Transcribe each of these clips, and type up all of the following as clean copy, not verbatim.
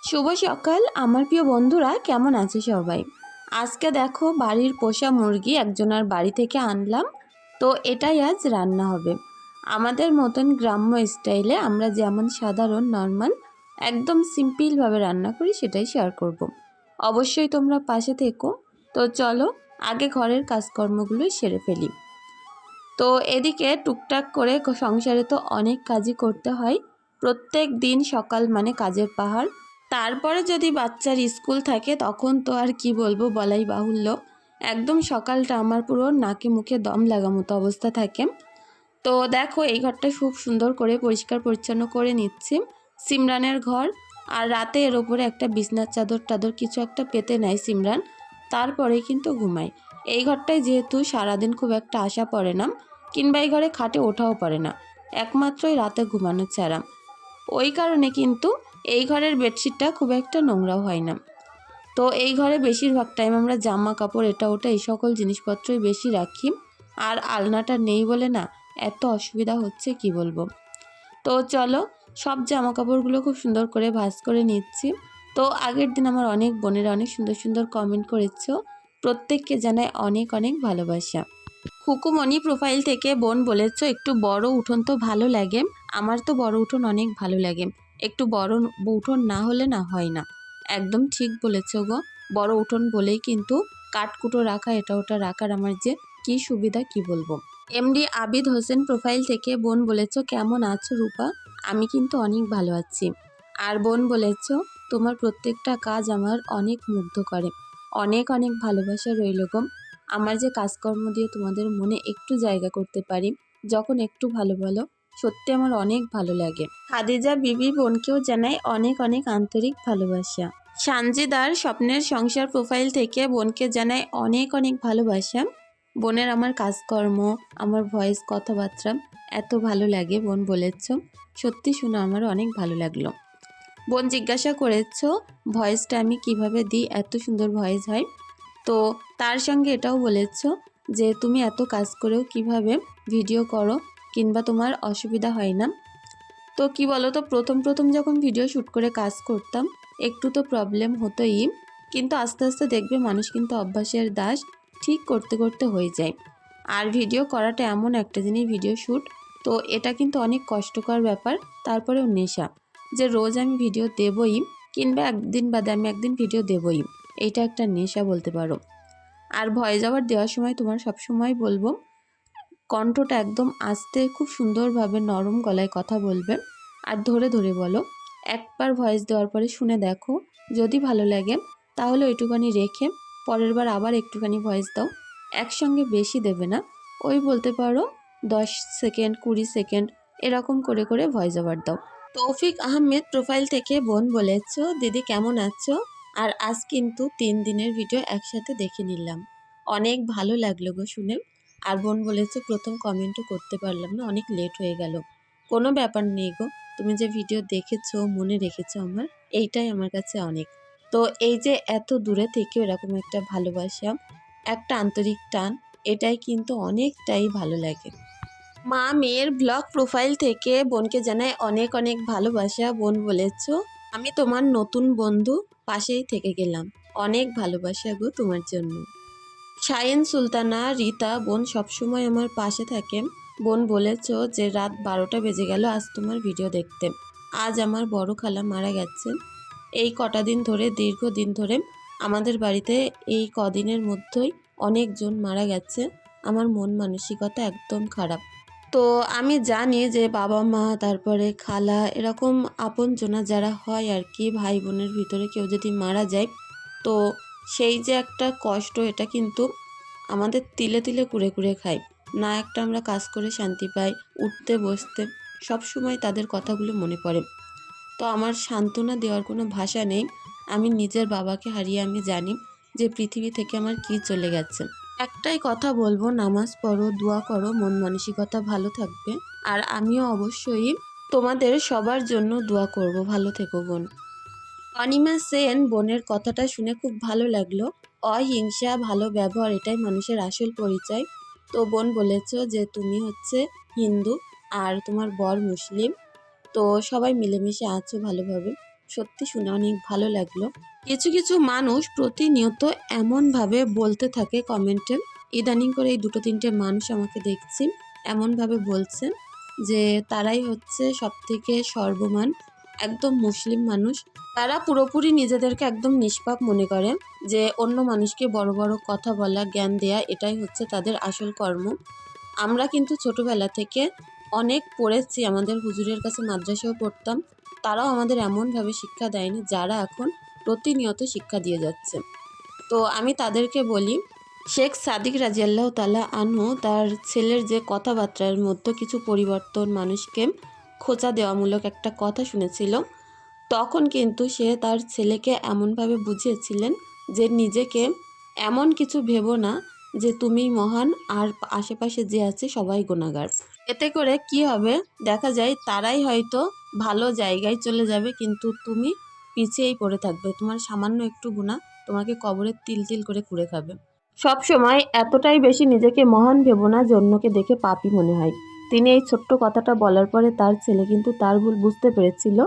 শুভ সকাল আমার প্রিয় বন্ধুরা, কেমন আছে সবাই? আজকে দেখো বাড়ির পোষা মুরগি একজনের বাড়ি থেকে আনলাম। তো এটাই আজ রান্না হবে আমাদের মতন গ্রাম্য স্টাইলে। আমরা যেমন সাধারণ নর্মাল একদম সিম্পলভাবে রান্না করি সেটাই শেয়ার করব। অবশ্যই তোমরা পাশে থেকো। তো চলো আগে ঘরের কাজকর্মগুলোই সেরে ফেলি। তো এদিকে টুকটাক করে সংসারে তো অনেক কাজই করতে হয়। প্রত্যেক দিন সকাল মানে কাজের পাহাড়। তারপরে যদি বাচ্চার স্কুল থাকে তখন তো আর কি বলবো, বলাই বাহুল্য। একদম সকালটা আমার পুরো নাকে মুখে দম লাগা মতো অবস্থা থাকে। তো দেখো এই ঘরটা খুব সুন্দর করে পরিষ্কার পরিচ্ছন্ন করে নিচ্ছি। সিমরানের ঘর। আর রাতে এর ওপরে একটা বিছনার চাদর টাদর কিছু একটা পেতে নেয় সিমরান, তারপরেই কিন্তু ঘুমায়। এই ঘরটায় যেহেতু সারাদিন খুব একটা আশা পড়ে না, কিংবা এই ঘরে খাটে ওঠাও পড়ে না, একমাত্রই রাতে ঘুমানো ছাড়া। ওই কারণে কিন্তু এই ঘরের বেডশিটটা খুব একটা নোংরাও হয় না। তো এই ঘরে বেশিরভাগ টাইম আমরা জামা কাপড় এটা ওটা এই সকল জিনিসপত্রই বেশি রাখি। আর আলনাটা নেই বলে না এত অসুবিধা হচ্ছে কি বলবো। তো চলো সব জামা কাপড়গুলো খুব সুন্দর করে ভাঁজ করে নিচ্ছি। তো আগের দিন আমার অনেক বোনেরা অনেক সুন্দর সুন্দর কমেন্ট করেছো, প্রত্যেককে জানাই অনেক অনেক ভালোবাসা। খুকুমণি প্রোফাইল থেকে বোন বলেছ একটু বড় উঠোন তো ভালো লাগে। আমার তো বড় উঠোন অনেক ভালো লাগে। একটু বড় উঠোন না হলে না হয় না। একদম ঠিক বলেছ গো। বড় উঠোন বলেই কিন্তু কাঠকুটো রাখা এটা ওটা রাখার আমার যে কি সুবিধা কি বলবো। এমডি আবিদ হোসেন প্রোফাইল থেকে বোন বলেছ কেমন আছো রূপা? আমি কিন্তু অনেক ভালো আছি। আর বোন বলেছ তোমার প্রত্যেকটা কাজ আমার অনেক মুগ্ধ করে। অনেক অনেক ভালোবাসা রইল গো। আমার যে কাজকর্ম দিয়ে তোমাদের মনে একটু জায়গা করতে পারি, যখন একটু ভালো বলো, সত্যি আমার অনেক ভালো লাগে। খাদিজা বিবি বোনকেও জানাই অনেক অনেক আন্তরিক ভালোবাসা। সানজিদার স্বপ্নের সংসার প্রোফাইল থেকে বোনকে জানাই অনেক অনেক ভালোবাসা। বোনের আমার কাজকর্ম, আমার ভয়েস কথাবার্তা এত ভালো লাগে বোন বলেছ, সত্যি শুনে আমার অনেক ভালো লাগলো। বোন জিজ্ঞাসা করেছ ভয়েসটা আমি কিভাবে দিই, এত সুন্দর ভয়েস হয়। তো তার সঙ্গে এটাও বলেছ যে তুমি এত কাজ করেও কিভাবে ভিডিও করো, কিংবা তোমার অসুবিধা হয় না। তো কি বলো তো, প্রথম প্রথম যখন ভিডিও শ্যুট করে কাজ করতাম একটু তো প্রবলেম হতোই, কিন্তু আস্তে আস্তে দেখবে মানুষ কিন্তু অভ্যাসের দাস, ঠিক করতে করতে হয়ে যায়। আর ভিডিও করাটা এমন একটা জিনিস, ভিডিও শ্যুট, তো এটা কিন্তু অনেক কষ্টকর ব্যাপার, তারপরেও নেশা। যে রোজ আমি ভিডিও দেবই, কিংবা একদিন বাদে আমি একদিন ভিডিও দেবই, এইটা একটা নেশা বলতে পারো। আর ভয়েস ওভার দেওয়ার সময় তোমার সবসময় বলবো কণ্ঠটা একদম আস্তে খুব সুন্দরভাবে নরম গলায় কথা বলবে, আর ধরে ধরে বলো। একবার ভয়েস দেওয়ার পরে শুনে দেখো, যদি ভালো লাগে তাহলে ওইটুখানি রেখে পরের বার আবার একটুখানি ভয়েস দাও। একসঙ্গে বেশি দেবে না, ওই বলতে পারো 10 সেকেন্ড 20 সেকেন্ড এরকম করে করে ভয়েস ওভার দাও। তৌফিক আহমেদ প্রোফাইল থেকে বোন বলেছ দিদি কেমন আছো? আর আজ কিন্তু 3 দিনের ভিডিও একসাথে দেখে নিলাম, অনেক ভালো লাগলো গো শুনে। আর বোন বলেছে প্রথম কমেন্টও করতে পারলাম না, অনেক লেট হয়ে গেল। কোনো ব্যাপার নেই গো, তুমি যে ভিডিও দেখেছো মনে রেখেছো আমার, এইটাই আমার কাছে অনেক। তো এই যে এত দূরে থেকে এরকম একটা ভালোবাসা, একটা আন্তরিক টান, এটাই কিন্তু অনেকটাই ভালো লাগে। মা মেয়ের ব্লগ প্রোফাইল থেকে বোনকে জানায় অনেক অনেক ভালোবাসা। বোন বলেছ আমি তোমার নতুন বন্ধু, পাশেই থেকে গেলাম, অনেক ভালোবাসা গো তোমার জন্য। শাইন সুলতানা রীতা বোন সবসময় আমার পাশে থাকে। বোন বলেছ যে রাত 12টা বেজে গেল আজ তোমার ভিডিও দেখতে। আজ আমার বড় খালা মারা গেছেন। এই কটা দিন ধরে, দীর্ঘদিন ধরে আমাদের বাড়িতে এই কদিনের মধ্যেই অনেকজন মারা গেছে। আমার মন মানসিকতা একদম খারাপ। তো আমি জানি যে বাবা মা, তারপরে খালা, এরকম আপনজনা যারা হয় আর কি, ভাই বোনের ভিতরে কেউ যদি মারা যায়, তো সেই যে একটা কষ্ট, এটা কিন্তু আমাদের তিলে তিলে কুড়ে কুড়ে খাই। না একটা আমরা কাজ করে শান্তি পাই, উঠতে বসতে সব সময় তাদের কথাগুলো মনে পড়ে। তো আমার সান্ত্বনা দেওয়ার কোনো ভাষা নেই। আমি নিজের বাবাকে হারিয়ে আমি জানি যে পৃথিবী থেকে আমার কি চলে গেছে। একটাই কথা বলবো, নামাজ পড়ো, দোয়া করো, মন মানসিকতা ভালো থাকবে। আর আমিও অবশ্যই তোমাদের সবার জন্য দোয়া করব। ভালো থেকো বোন। অনিমা সেন বোনের কথাটা শুনে খুব ভালো লাগলো। অহিংসা, ভালো ব্যবহার, এটাই মানুষের আসল পরিচয়। তো বোন বলেছ যে তুমি হচ্ছে হিন্দু আর তোমার বর মুসলিম, তো সবাই মিলেমিশে আছো ভালোভাবে। সত্যি শুনে অনেক ভালো লাগলো। কিছু কিছু মানুষ প্রতিনিয়ত এমনভাবে বলতে থাকে কমেন্টে, ইদানিং করে এই দুটো তিনটে মানুষ আমাকে দেখছি এমনভাবে বলছে যে তারাই হচ্ছে সবথেকে সর্বমান, একদম মুসলিম মানুষ। তারা পুরোপুরি নিজেদেরকে একদম নিষ্পাপ মনে করে, যে অন্য মানুষকে বড় বড় কথা বলা, জ্ঞান দেয়া, এটাই হচ্ছে তাদের আসল কর্ম। আমরা কিন্তু ছোটবেলা থেকে অনেক পড়েছি, আমাদের হুজুরের কাছে মাদ্রাসাও পড়তাম, তারাও আমাদের এমনভাবে শিক্ষা দেয়নি যারা এখন প্রতিনিয়ত শিক্ষা দিয়ে যাচ্ছে। তো আমি তাদেরকে বলি, শেখ সাদিক রাজিয়াল্লাহু তাআলা আনহু তার ছেলের যে কথাবার্তার মধ্যে কিছু পরিবর্তন, মানুষকে খোঁচা দেওয়ামূলক একটা কথা শুনেছিল, তখন কিন্তু সে তার ছেলেকে এমনভাবে বুঝিয়েছিলেন যে নিজেকে এমন কিছু ভেবো না যে তুমি মহান আর আশেপাশে যে আছে সবাই গুনাহগার। এতে করে কি হবে, দেখা যায় তারাই হয়তো ভালো জায়গায় চলে যাবে, কিন্তু তুমি পিছিয়েই পড়ে থাকবে। তোমার সামান্য একটু গুনাহ তোমাকে কবরে তিল তিল করে কুড়ে খাবে। সব সময় এতটাই বেশি নিজেকে মহান ভেবো না যে অন্যকে দেখে পাপী মনে হয়। তিনি এই ছোট্ট কথাটা বলার পরে তার ছেলে কিন্তু তার ভুল বুঝতে পেরেছিল,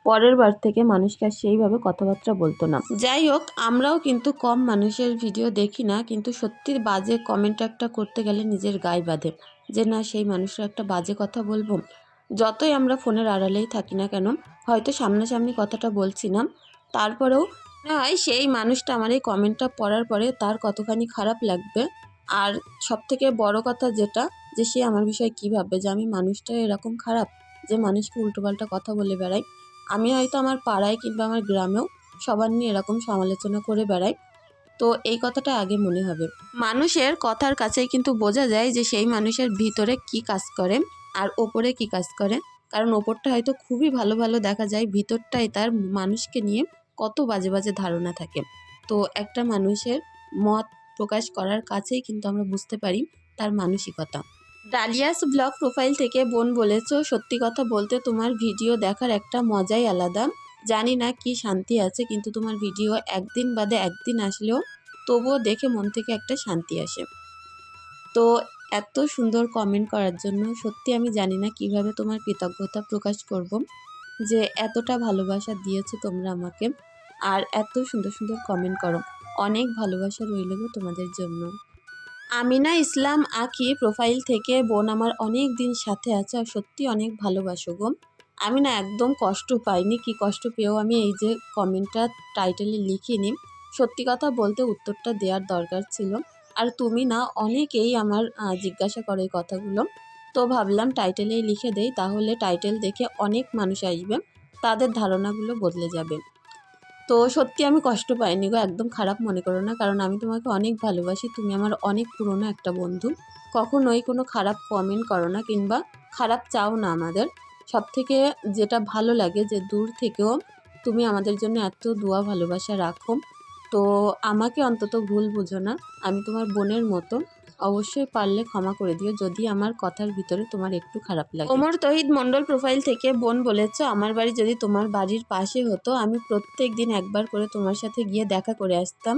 পরের বার থেকে মানুষকে আর সেইভাবে কথাবার্তা বলতো না। যাই হোক, আমরাও কিন্তু কম মানুষের ভিডিও দেখি না, কিন্তু সত্যি বাজে কমেন্ট একটা করতে গেলে নিজের গায়ে বাঁধে যে না, সেই মানুষের একটা বাজে কথা বলবো। যতই আমরা ফোনের আড়ালেই থাকি না কেন, হয়তো সামনাসামনি কথাটা বলছি না, তারপরেও মনে হয় সেই মানুষটা আমার এই কমেন্টটা পড়ার পরে তার কতখানি খারাপ লাগবে। আর সবথেকে বড় কথা যেটা, যে সে আমার বিষয়ে কী ভাববে, যে আমি মানুষটা এরকম খারাপ যে মানুষকে উল্টোপাল্টা কথা বলে বেড়াই। আমি হয়তো আমার পাড়ায় কিংবা আমার গ্রামেও সবার নিয়ে এরকম সমালোচনা করে বেড়াই। তো এই কথাটা আগে মনে হবে। মানুষের কথার কাছেই কিন্তু বোঝা যায় যে সেই মানুষের ভিতরে কি কাজ করে আর ওপরে কি কাজ করে। কারণ ওপরটা হয়তো খুবই ভালো ভালো দেখা যায়, ভিতরটাই তার মানুষকে নিয়ে কত বাজে বাজে ধারণা থাকে। তো একটা মানুষের মত প্রকাশ করার কাছেই কিন্তু আমরা বুঝতে পারি তার মানসিকতা। ডালিয়াস ব্লগ প্রোফাইল থেকে বোন বলেছো, সত্যি কথা বলতে তোমার ভিডিও দেখার একটা মজাই আলাদা। জানি না কি শান্তি আছে, কিন্তু তোমার ভিডিও একদিন বাদে একদিন আসলেও তবুও দেখে মন থেকে একটা শান্তি আসে। তো এত সুন্দর কমেন্ট করার জন্য সত্যি আমি জানি না কিভাবে তোমার কৃতজ্ঞতা প্রকাশ করব, যে এতটা ভালোবাসা দিয়েছো তোমরা আমাকে, আর এত সুন্দর সুন্দর কমেন্ট করো। অনেক ভালোবাসা রইল গো তোমাদের জন্য। আমিনা ইসলাম আঁকি প্রোফাইল থেকে বোন আমার অনেক দিন সাথে আছে আর সত্যি অনেক ভালোবাসো গো। আমি না একদম কষ্ট পাইনি, কি কষ্ট পেয়েও আমি এই যে কমেন্টটা টাইটেলে লিখিনি। সত্যি কথা বলতে উত্তরটা দেওয়ার দরকার ছিল। আর তুমি না অনেকেই আমার জিজ্ঞাসা করে এই কথাগুলো, তো ভাবলাম টাইটেলেই লিখে দেই, তাহলে টাইটেল দেখে অনেক মানুষ আসবে, তাদের ধারণাগুলো বদলে যাবে। তো সত্যি আমি কষ্ট পাইনি গো, একদম খারাপ মনে করো না, কারণ আমি তোমাকে অনেক ভালোবাসি, তুমি আমার অনেক পুরনো একটা বন্ধু। কখনোই কোনো খারাপ কমেন্ট করো না কিংবা খারাপ চাও না আমাদের। সবথেকে যেটা ভালো লাগে যে দূর থেকেও তুমি আমাদের জন্য এত দোয়া ভালোবাসা রাখো। তো আমাকে অন্তত ভুল বুঝো না, আমি তোমার বোনের মতো। অবশ্যই পারলে ক্ষমা করে দিও যদি আমার কথার ভিতরে তোমার একটু খারাপ লাগে। ওমর তহিদ মন্ডল প্রোফাইল থেকে বোন বলেছো, আমার বাড়ি যদি তোমার বাড়ির পাশে হতো আমি প্রত্যেক দিন একবার করে তোমার সাথে গিয়ে দেখা করে আসতাম।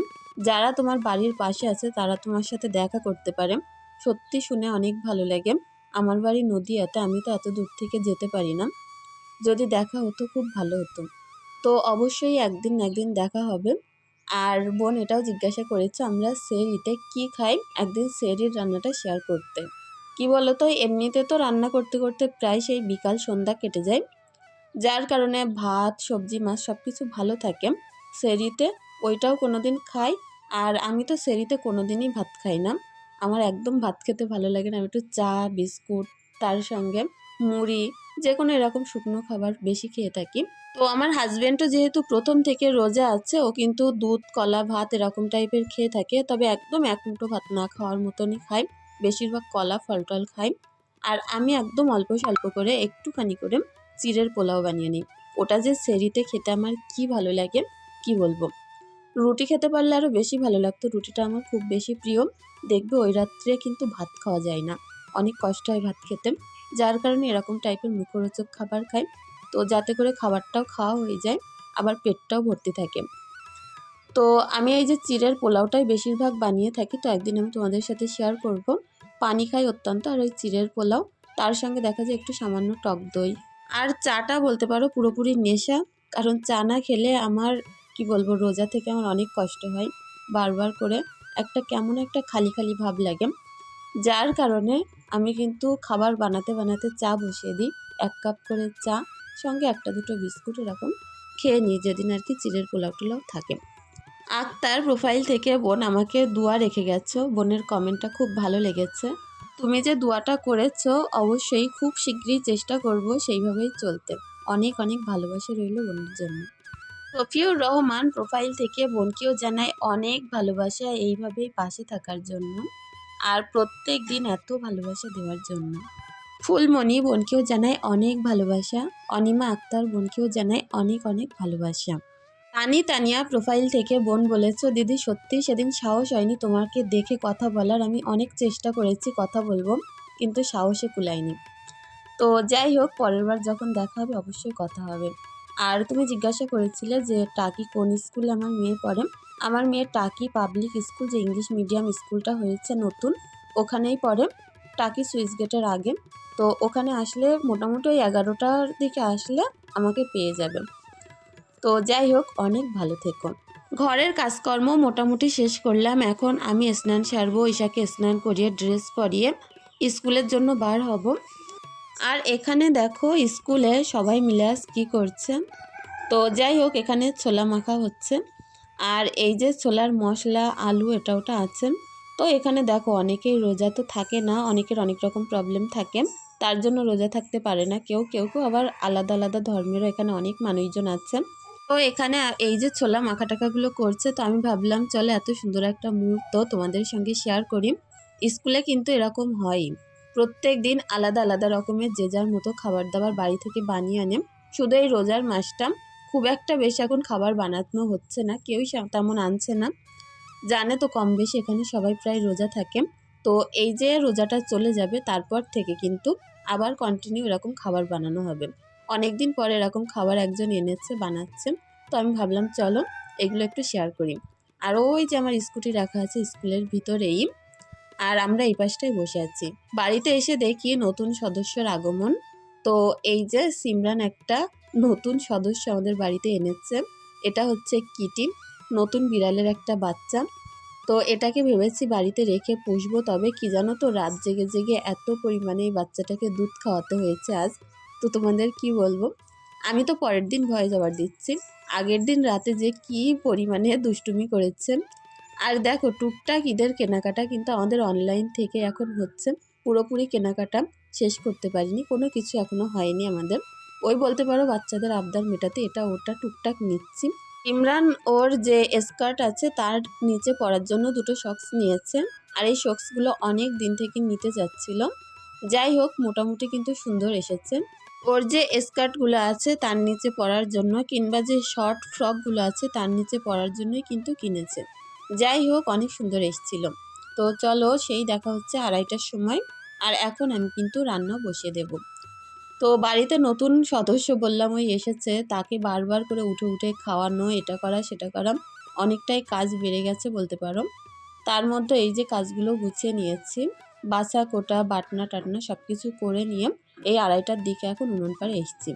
যারা তোমার বাড়ির পাশে আছে তারা তোমার সাথে দেখা করতে পারে। সত্যি শুনে অনেক ভালো লাগে। আমার বাড়ি নদীয়াতে, আমি তো এত দূর থেকে যেতে পারি না। যদি দেখা হতো খুব ভালো হতো। তো অবশ্যই একদিন না একদিন দেখা হবে। আর বোন এটাও জিজ্ঞাসা করেছে আমরা সেহরিতে কি খাই, একদিন সেহরির রান্নাটা শেয়ার করতে। কি বলতো, এমনিতে তো রান্না করতে করতে প্রায় সেই বিকাল সন্ধ্যা কেটে যায়, যার কারণে ভাত সবজি মাছ সব কিছু ভালো থাকে। সেহরিতে ওইটাও কোনো দিন খাই। আর আমি তো সেহরিতে কোনো দিনই ভাত খাই না, আমার একদম ভাত খেতে ভালো লাগে না। আমি একটু চা বিস্কুট, তার সঙ্গে মুড়ি, যে কোনো এরকম শুকনো খাবার বেশি খেয়ে থাকি। তো আমার হাজব্যান্ডও যেহেতু প্রথম থেকে রোজা আছে, ও কিন্তু দুধ কলা ভাত এরকম টাইপের খেয়ে থাকে, তবে একদম এক মুঠো ভাত না খাওয়ার মতনই খাই, বেশিরভাগ কলা ফল টল খাই। আর আমি একদম অল্প স্বল্প করে একটুখানি করে চিড়ের পোলাও বানিয়ে নিই। ওটা যে সেহরিতে খেতে আমার কি ভালো লাগে কি বলবো। রুটি খেতে পারলে আরও বেশি ভালো লাগতো, রুটিটা আমার খুব বেশি প্রিয়। দেখবে ওই রাত্রে কিন্তু ভাত খাওয়া যায় না, অনেক কষ্ট হয় ভাত খেতে, যার কারণে এরকম টাইপের মুখরোচক খাবার খাই। তো যাতে করে খাবারটাও খাওয়া হয়ে যায়, আবার পেটটাও ভর্তি থাকে। তো আমি এই যে চিড়ের পোলাওটাই বেশিরভাগ বানিয়ে থাকি, তো একদিন আমি তোমাদের সাথে শেয়ার করব। পানি খাই অত্যন্ত, আর ওই চিড়ের পোলাও, তার সঙ্গে দেখা যায় একটু সামান্য টক দই। আর চাটা বলতে পারো পুরোপুরি নেশা। কারণ চা না খেলে আমার কি বলবো, রোজা থেকে আমার অনেক কষ্ট হয়। বারবার করে একটা কেমন একটা খালি খালি ভাব লাগে, যার কারণে আমি কিন্তু খাবার বানাতে বানাতে চা বসিয়ে দিই। 1 কাপ করে চা, সঙ্গে একটা দুটো বিস্কুট এরকম খেয়ে নিই, যেদিন আর কি চিড়ের পোলাও টোলাও থাকে। আক্তার প্রোফাইল থেকে বোন আমাকে দোয়া রেখে গেছো, বোনের কমেন্টটা খুব ভালো লেগেছে। তুমি যে দোয়াটা করেছো, অবশ্যই খুব শীঘ্রই চেষ্টা করব সেইভাবেই চলতে। অনেক অনেক ভালোবাসা রইল বোনের জন্য। রফিউর রহমান প্রোফাইল থেকে বোনকেও জানায় অনেক ভালোবাসা, এইভাবেই পাশে থাকার জন্য আর প্রত্যেক দিন এত ভালোবাসা দেওয়ার জন্য। ফুলমণি বোনকেও জানায় অনেক ভালোবাসা। অনিমা আক্তার বোনকেও জানায় অনেক অনেক ভালোবাসা। তানিয়া প্রোফাইল থেকে বোন বলেছো, দিদি সত্যি সেদিন সাহস হয়নি তোমাকে দেখে কথা বলার, আমি অনেক চেষ্টা করেছি কথা বলবো, কিন্তু সাহসে কুলায়নি। তো যাই হোক, পরের বার যখন দেখা হবে অবশ্যই কথা হবে। আর তুমি জিজ্ঞাসা করেছিলে যে টাকি কোন স্কুলে আমার মেয়ে পড়ে। আমার মেয়ে টাকি পাবলিক স্কুল, যে ইংলিশ মিডিয়াম স্কুলটা হয়েছে নতুন, ওখানেই পড়ে, টাকি সুইচ গেটের আগে। তো ওখানে আসলে মোটামুটি ওই 11টার দিকে আসলে আমাকে পেয়ে যাবে। তো যাই হোক, অনেক ভালো থেকো। ঘরের কাজকর্ম মোটামুটি শেষ করলাম। এখন আমি স্নান সারবো, ঈশাকে স্নান করিয়ে ড্রেস পরিয়ে স্কুলের জন্য বার হব। আর এখানে দেখো স্কুলে সবাই মিলে আজ কী করছে। তো যাই হোক, এখানে ছোলা মাখা হচ্ছে, আর এই যে ছোলার মশলা আলু এটা ওটা আছে। তো এখানে দেখো অনেকেই রোজা তো থাকে না, অনেকের অনেক রকম প্রবলেম থাকে, তার জন্য রোজা থাকতে পারে না কেউ কেউ কেউ আবার আলাদা আলাদা ধর্মেরও এখানে অনেক মানুষজন আছে। তো এখানে এই যে ছোলা মাখা টাকাগুলো করছে, তো আমি ভাবলাম চলো এত সুন্দর একটা মুহূর্ত তোমাদের সঙ্গে শেয়ার করি। স্কুলে কিন্তু এরকম হয়, প্রত্যেক দিন আলাদা আলাদা রকমের যে যার মতো খাবার দাবার বাড়ি থেকে বানিয়ে আনে। শুধু এই রোজার মাসটা খুব একটা বেশি এখন খাবার বানানো হচ্ছে না, কেউই তেমন আনছে না। জানে তো কম বেশি এখানে সবাই প্রায় রোজা থাকে। তো এই যে রোজাটা চলে যাবে, তারপর থেকে কিন্তু আবার কন্টিনিউ এরকম খাবার বানানো হবে। অনেক দিন পরে এরকম খাবার একজন এনেছে, বানাচ্ছে। তো আমি ভাবলাম চলো এগুলো একটু শেয়ার করি। আর ওই যে আমার স্কুটি রাখা আছে স্কুলের ভিতরেই, আর আমরা এই পাশটায় বসে আছি। বাড়িতে এসে দেখি নতুন সদস্যর আগমন। তো এই যে সিমরান একটা নতুন সদস্য আমাদের বাড়িতে এনেছে। এটা হচ্ছে কিটি, নতুন বিড়ালের একটা বাচ্চা। তো এটাকে ভেবেছি বাড়িতে রেখে পুষবো, তবে কি জানো তো, রাত জেগে জেগে এত পরিমাণে এই বাচ্চাটাকে দুধ খাওয়াতে হয়েছে আজ। তো তোমাদের কি বলবো, আমি তো পরের দিন ভয়েস ওভার দিচ্ছি, আগের দিন রাতে যে কি পরিমাণে দুষ্টুমি করেছে। আর দেখো টুকটাক ঈদের কেনাকাটা কিন্তু আমাদের অনলাইন থেকে এখন হচ্ছে, পুরোপুরি কেনাকাটা শেষ করতে পারিনি, কোনো কিছু এখনো হয়নি আমাদের। ওই বলতে পারো বাচ্চাদের আবদার মেটাতে এটা ওটা টুকটাক নিচ্ছি। ইমরান ওর যে স্কার্ট আছে তার নিচে পরার জন্য দুটো শক্স নিয়েছে, আর এই শক্সগুলো অনেক দিন থেকে নিতে যাচ্ছিল। যাই হোক, মোটামুটি কিন্তু সুন্দর এসেছে। ওর যে স্কার্টগুলো আছে তার নিচে পরার জন্য, কিংবা যে শর্ট ফ্রকগুলো আছে তার নিচে পরার জন্যই কিন্তু কিনেছে। যাই হোক, অনেক সুন্দর এসেছিল। তো চলো সেই দেখা হচ্ছে 2:30টার সময়। আর এখন আমি কিন্তু রান্না বসিয়ে দেব। তো বাড়িতে নতুন সদস্য বললাম ওই এসেছে, তাকে বারবার করে উঠে উঠে খাওয়ানো, এটা করা সেটা করা, অনেকটাই কাজ বেড়ে গেছে বলতে পারো। তার মধ্যে এই যে কাজগুলো গুছিয়ে নিয়েছি, বাছা কোটা বাটনা টাটনা সব কিছু করে নিয়ে এই 2:30টার দিকে এখন উনুন পাড়ে এসেছি।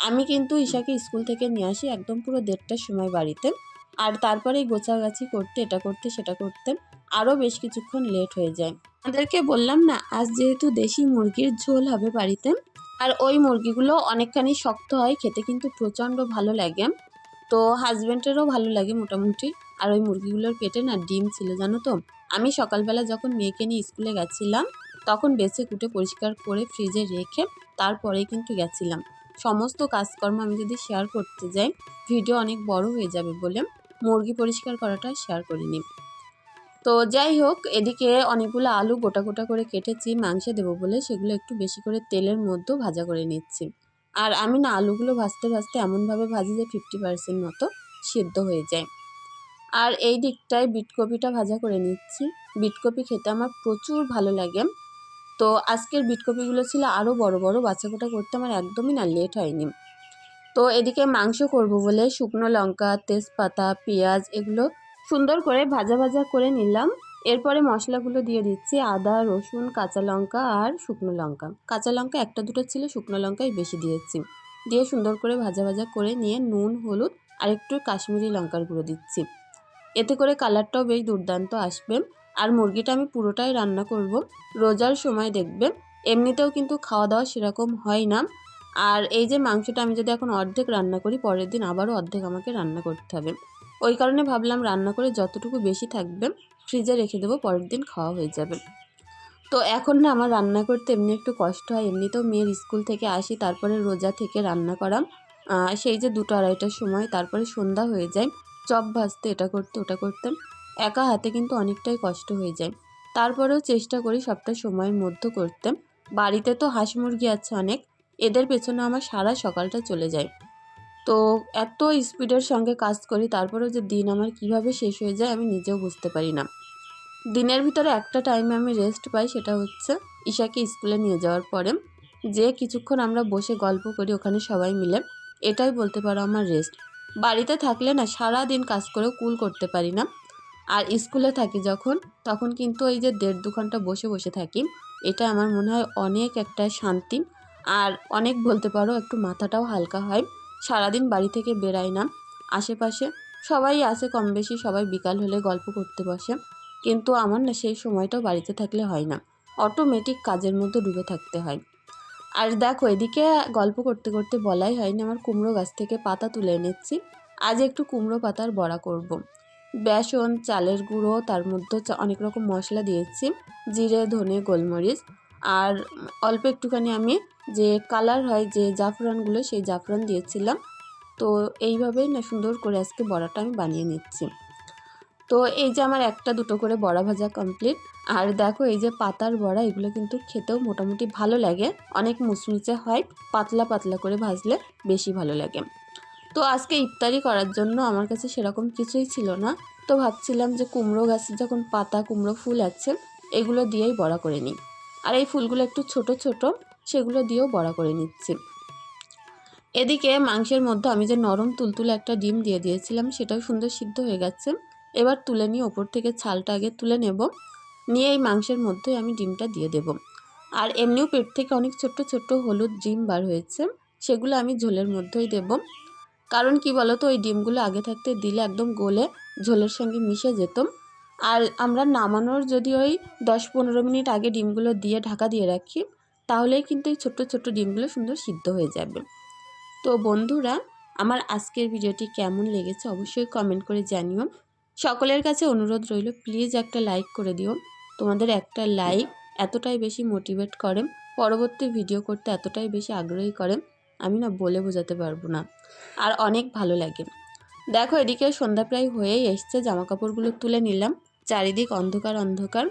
আমি কিন্তু ঈশাকে স্কুল থেকে নিয়ে আসি একদম পুরো 1:30টার সময় বাড়িতে। আর তারপরে গোছাগাছি করতে, এটা করতে সেটা করতে আরও বেশ কিছুক্ষণ লেট হয়ে যায়। আমাদেরকে বললাম না, আজ যেহেতু দেশি মুরগির ঝোল হবে বাড়িতে, আর ওই মুরগিগুলো অনেকখানি শক্ত হয়, খেতে কিন্তু প্রচণ্ড ভালো লাগে। তো হাজব্যান্ডেরও ভালো লাগে মোটামুটি। আর ওই মুরগিগুলোর পেটে না ডিম ছিল জানো তো। আমি সকালবেলা যখন মেয়েকে নিয়ে স্কুলে গেছিলাম, তখন বেছে কুটে পরিষ্কার করে ফ্রিজে রেখে তারপরেই কিন্তু গেছিলাম। সমস্ত কাজকর্ম আমি যদি শেয়ার করতে যাই ভিডিও অনেক বড় হয়ে যাবে বলে মুরগি পরিষ্কার করাটা শেয়ার করিনি। তো যাই হোক, এদিকে অনেকগুলো আলু গোটা গোটা করে কেটেছি মাংসে দেবো বলে, সেগুলো একটু বেশি করে তেলের মধ্যে ভাজা করে নিচ্ছি। আর আমি না আলুগুলো ভাজতে ভাজতে এমনভাবে ভাজি যে 50% মতো সিদ্ধ হয়ে যায়। আর এই দিকটায় বিটকপিটা ভাজা করে নিচ্ছি। বিটকপি খেতে আমার প্রচুর ভালো লাগে। তো আজকের বিটকপিগুলো ছিল আরও বড় বড়, বাছাকোটা করতে আমার একদমই না লেট হয়নি। তো এদিকে মাংস করব বলে শুকনো লঙ্কা, তেজপাতা, পেঁয়াজ এগুলো সুন্দর করে ভাজা ভাজা করে নিলাম। এরপরে মশলাগুলো দিয়ে দিচ্ছি, আদা রসুন কাঁচা লঙ্কা আর শুকনো লঙ্কা। কাঁচা লঙ্কা একটা দুটো ছিল, শুকনো লঙ্কাই বেশি দিয়েছি। দিয়ে সুন্দর করে ভাজা ভাজা করে নিয়ে নুন, হলুদ আর একটু কাশ্মীরি লঙ্কার গুঁড়ো দিচ্ছি। এতে করে কালারটাও বেশ দুর্দান্ত আসবে। আর মুরগিটা আমি পুরোটাই রান্না করব। রোজার সময় দেখবে এমনিতেও কিন্তু খাওয়া দাওয়া সেরকম হয় না। আর এই যে মাংসটা আমি যদি এখন অর্ধেক রান্না করি, পরের দিন আবারও অর্ধেক আমাকে রান্না করতে হবে। ওই কারণে ভাবলাম রান্না করে যতটুকু বেশি থাকবে ফ্রিজে রেখে দেবো, পরের দিন খাওয়া হয়ে যাবে। তো এখন না আমার রান্না করতে এমনি একটু কষ্ট হয়। এমনিতেও মেয়ের স্কুল থেকে আসি, তারপরে রোজা থেকে রান্না করা, সেই যে 2টা-2:30টার সময়, তারপরে সন্ধ্যা হয়ে যায়। চপ ভাজতে, এটা করতে ওটা করতে একা হাতে কিন্তু অনেকটাই কষ্ট হয়ে যায়। তারপরেও চেষ্টা করি সবটা সময়ের মধ্যে করতে। বাড়িতে তো হাঁস মুরগি আছে অনেক, এদের পেছনে আমার সারা সকালটা চলে যায়। তো এত স্পিডের সঙ্গে কাজ করি, তারপরেও যে দিন আমার কিভাবে শেষ হয়ে যায় আমি নিজেও বুঝতে পারি না। দিনের ভিতরে একটা টাইমে আমি রেস্ট পাই, সেটা হচ্ছে ঈশাকে স্কুলে নিয়ে যাওয়ার পরে যে কিছুক্ষণ আমরা বসে গল্প করি ওখানে সবাই মিলে, এটাই বলতে পারো আমার রেস্ট। বাড়িতে থাকলে না সারা দিন কাজ করেও কুল করতে পারি না। আর স্কুলে থাকি যখন, তখন কিন্তু এই যে 1.5-2 ঘন্টা বসে বসে থাকি, এটা আমার মনে হয় অনেক একটা শান্তি। আর অনেক বলতে পারো একটু মাথাটাও হালকা হয়। সারাদিন বাড়ি থেকে বেরাই না। আশেপাশে সবাই আছে কম বেশি, সবাই বিকাল হলে গল্প করতে বসে, কিন্তু আমার না সেই সময়টাও বাড়িতে থাকলে হয় না। অটোমেটিক কাজের মধ্যে ডুবে থাকতে হয়। আর দেখো এদিকে গল্প করতে করতে বলাই হয়নি, আমার কুমড়ো গাছ থেকে পাতা তুলে এনেছি। আজ একটু কুমড়ো পাতার বড়া করব। বেসন, চালের গুঁড়ো, তার মধ্যে অনেক রকম মশলা দিয়েছি, জিরে, ধনে, গোলমরিচ, আর অল্প একটুখানি আমি যে কালার হয় যে জাফরানগুলো, সেই জাফরান দিয়েছিলাম। তো এইভাবেই না সুন্দর করে আজকে বড়াটা আমি বানিয়ে নিচ্ছি। তো এই যে আমার 1-2 করে বড়া ভাজা কমপ্লিট। আর দেখো এই যে পাতার বড়া, এগুলো কিন্তু খেতেও মোটামুটি ভালো লাগে, অনেক মুচমুচে হয়, পাতলা পাতলা করে ভাজলে বেশি ভালো লাগে। তো আজকে ইফতারি করার জন্য আমার কাছে সেরকম কিছুই ছিল না। তো ভাবছিলাম যে কুমড়ো গাছের যখন পাতা, কুমড়ো ফুল আছে, এগুলো দিয়েই বড়া করে নিই। আর এই ফুলগুলো একটু ছোট ছোট, সেগুলো দিয়েও বড়া করে নিচ্ছি। এদিকে মাংসের মধ্যে আমি যে নরম তুলতুলে একটা ডিম দিয়ে দিয়েছিলাম, সেটাও সুন্দর সিদ্ধ হয়ে গেছে। এবার তুলে নিয়ে ওপর থেকে ছালটা আগে তুলে নেব, নিয়ে এই মাংসের মধ্যে আমি ডিমটা দিয়ে দেব। আর এমনিও পেট থেকে অনেক ছোট্ট ছোট্ট হলুদ ডিম বার হয়েছে, সেগুলো আমি ঝোলের মধ্যেই দেব। কারণ কি বলো তো, ওই ডিমগুলো আগে থাকতে দিলে একদম গলে ঝোলের সঙ্গে মিশে যেত। আর আমরা নামানোর যদি ওই 10-15 মিনিট আগে ডিমগুলো দিয়ে ঢাকা দিয়ে রাখি, তাহলেই কিন্তু এই ছোট্ট ছোট্ট ডিমগুলো সুন্দর সিদ্ধ হয়ে যাবে। তো বন্ধুরা, আমার আজকের ভিডিওটি কেমন লেগেছে অবশ্যই কমেন্ট করে জানিও। সকলের কাছে অনুরোধ রইল, প্লিজ একটা লাইক করে দিও। তোমাদের একটা লাইক এতটাই বেশি মোটিভেট করে, পরবর্তী ভিডিও করতে এতটাই বেশি আগ্রহী করে, আমি না বলে বোঝাতে পারবো না। আর অনেক ভালো লাগে। দেখো এদিকে সন্ধ্যা প্রায় হয়েই এসছে, জামা কাপড়গুলো তুলে নিলাম, চারিদিক অন্ধকার অন্ধকার।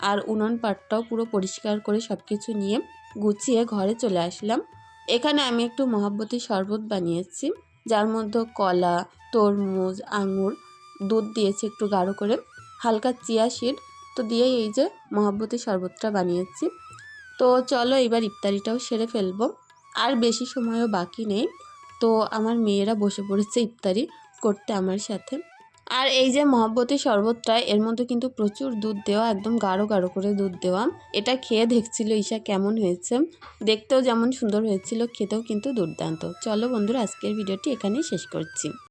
আর উনুন পাটটাও পুরো পরিষ্কার করে সব কিছু নিয়ে গুছিয়ে ঘরে চলে আসলাম। এখানে আমি একটু মহাব্বতী শরবত বানিয়েছি, যার মধ্যে কলা, তরমুজ, আঙুর, দুধ দিয়েছি একটু গাঢ় করে, হালকা চিয়া সিড তো দিয়েই এই যে মহাব্বতী শরবতটা বানিয়েছি। তো চলো এবার ইফতারিটাও সেরে ফেলবো, আর বেশি সময়ও বাকি নেই। তো আমার মেয়েরা বসে পড়েছে ইফতারি করতে আমার সাথে। আর এই যে মহাব্বতী শরবতটা, এর মধ্যে কিন্তু প্রচুর দুধ দেওয়া, একদম গাঢ় গাঢ় করে দুধ দেওয়া। এটা খেয়ে দেখছিল ঈশা কেমন হয়েছে, দেখতেও যেমন সুন্দর হয়েছিল, খেতেও কিন্তু দুর্দান্ত। চলো বন্ধুরা, আজকের ভিডিওটি এখানেই শেষ করছি।